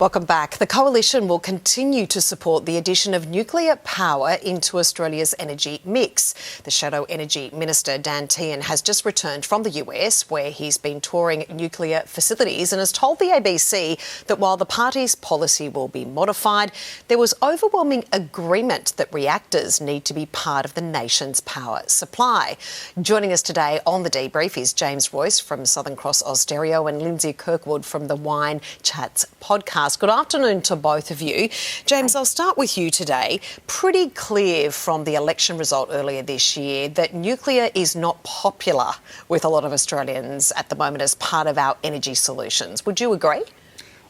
Welcome back. The Coalition will continue to support the addition of nuclear power into Australia's energy mix. The Shadow Energy Minister, Dan Tehan, has just returned from the US, where he's been touring nuclear facilities and has told the ABC that while the party's policy will be modified, there was overwhelming agreement that reactors need to be part of the nation's power supply. Joining us today on the Debrief is James Royce from Southern Cross Austereo and Lyndsey Kirkwood from the Wine Chats podcast. Good afternoon to both of you. James, I'll start with you today. Pretty clear from the election result earlier this year that nuclear is not popular with a lot of Australians at the moment as part of our energy solutions. Would you agree?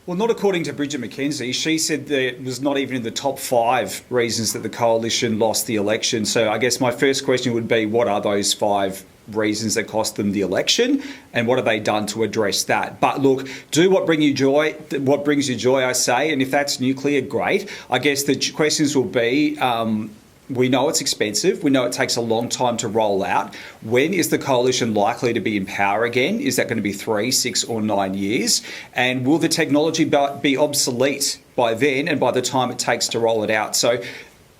Well, not according to Bridget McKenzie. She said that it was not even in the top 5 reasons that the Coalition lost the election. So I guess my first question would be, what are those 5 reasons that cost them the election, and what have they done to address that? But look, do what brings you joy, I say, and if that's nuclear, great. I guess the questions will be, we know it's expensive. We know it takes a long time to roll out. When is the Coalition likely to be in power again? Is that going to be 3, 6 or 9 years? And will the technology be obsolete by then and by the time it takes to roll it out? So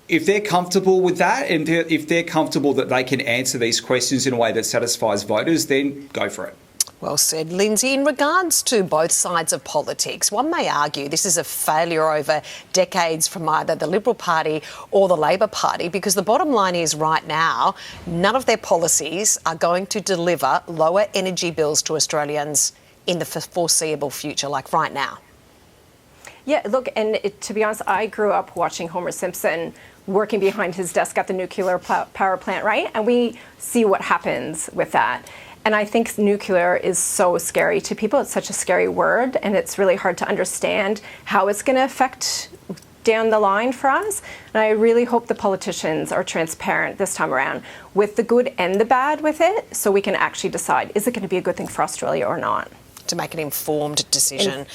if they're comfortable with that, and if they're comfortable that they can answer these questions in a way that satisfies voters, then go for it. Well said, Lyndsey. In regards to both sides of politics, one may argue this is a failure over decades from either the Liberal Party or the Labor Party, because the bottom line is right now, none of their policies are going to deliver lower energy bills to Australians in the foreseeable future, like right now. Yeah, look, and to be honest, I grew up watching Homer Simpson working behind his desk at the nuclear power plant, right? And we see what happens with that. And I think nuclear is so scary to people. It's such a scary word, and it's really hard to understand how it's going to affect down the line for us. And I really hope the politicians are transparent this time around with the good and the bad with it, so we can actually decide, is it going to be a good thing for Australia or not? To make an informed decision.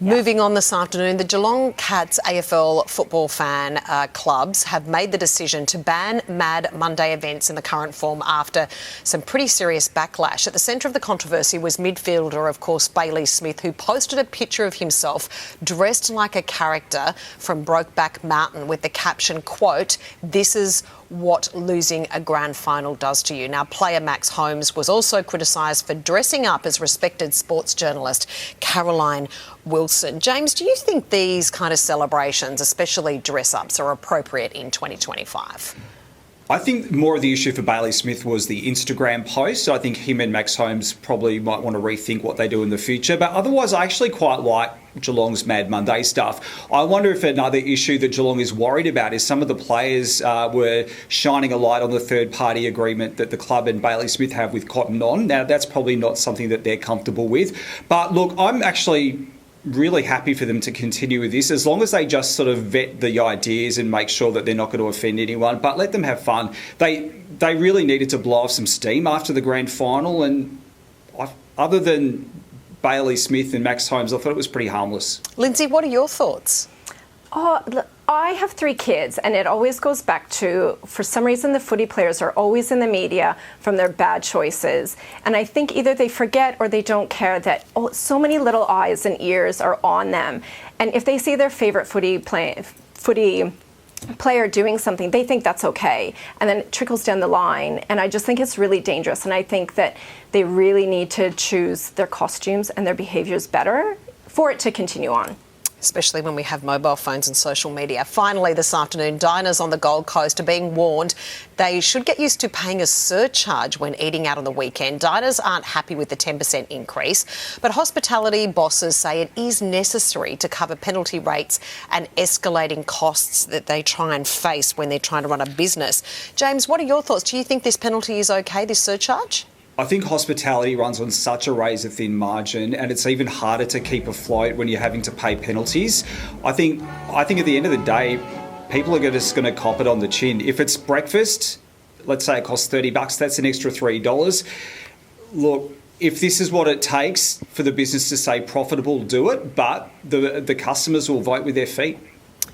Moving on this afternoon, the Geelong Cats AFL football fan clubs have made the decision to ban Mad Monday events in the current form after some pretty serious backlash. At the centre of the controversy was midfielder, of course, Bailey Smith, who posted a picture of himself dressed like a character from Brokeback Mountain with the caption, quote, "This is what losing a grand final does to you." Now, player Max Holmes was also criticised for dressing up as respected sports journalist Caroline Wilson. James, do you think these kind of celebrations, especially dress-ups, are appropriate in 2025? I think more of the issue for Bailey Smith was the Instagram post. So I think him and Max Holmes probably might want to rethink what they do in the future. But otherwise, I actually quite like Geelong's Mad Monday stuff. I wonder if another issue that Geelong is worried about is some of the players were shining a light on the third-party agreement that the club and Bailey Smith have with Cotton On. Now, that's probably not something that they're comfortable with. But look, I'm actually really happy for them to continue with this, as long as they just sort of vet the ideas and make sure that they're not going to offend anyone, but let them have fun. They really needed to blow off some steam after the grand final, and other than Bailey Smith and Max Holmes, I thought it was pretty harmless. Lyndsey, what are your thoughts? Oh, look, I have 3 kids, and it always goes back to, for some reason, the footy players are always in the media from their bad choices. And I think either they forget or they don't care that so many little eyes and ears are on them. And if they see their favourite footy player doing something, they think that's okay. And then it trickles down the line. And I just think it's really dangerous. And I think that they really need to choose their costumes and their behaviours better for it to continue on. Especially when we have mobile phones and social media. Finally, this afternoon, diners on the Gold Coast are being warned they should get used to paying a surcharge when eating out on the weekend. Diners aren't happy with the 10% increase, but hospitality bosses say it is necessary to cover penalty rates and escalating costs that they try and face when they're trying to run a business. James, what are your thoughts? Do you think this penalty is okay, this surcharge? I think hospitality runs on such a razor-thin margin, and it's even harder to keep afloat when you're having to pay penalties. I think at the end of the day, people are just going to cop it on the chin. If it's breakfast, let's say it costs $30, that's an extra $3. Look, if this is what it takes for the business to stay profitable, do it, but the customers will vote with their feet.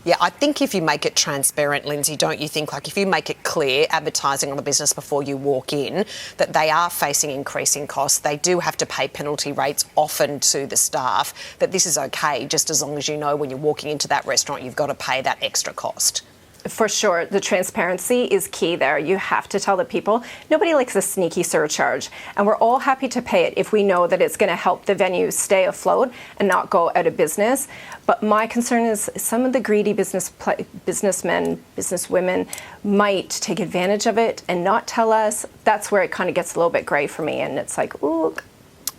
Yeah, I think if you make it transparent, Lyndsey, don't you think, like if you make it clear, advertising on the business before you walk in, that they are facing increasing costs, they do have to pay penalty rates often to the staff, that this is okay, just as long as you know when you're walking into that restaurant, you've got to pay that extra cost. For sure, the transparency is key there. You have to tell the people. Nobody likes a sneaky surcharge, and we're all happy to pay it if we know that it's going to help the venue stay afloat and not go out of business. But my concern is some of the greedy businessmen, businesswomen might take advantage of it and not tell us. That's where it kind of gets a little bit grey for me, and it's like, ooh.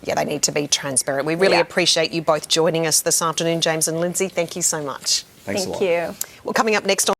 Yeah, they need to be transparent. We really appreciate you both joining us this afternoon, James and Lyndsey. Thank you so much. Thanks a lot. Thank you. Well, coming up next on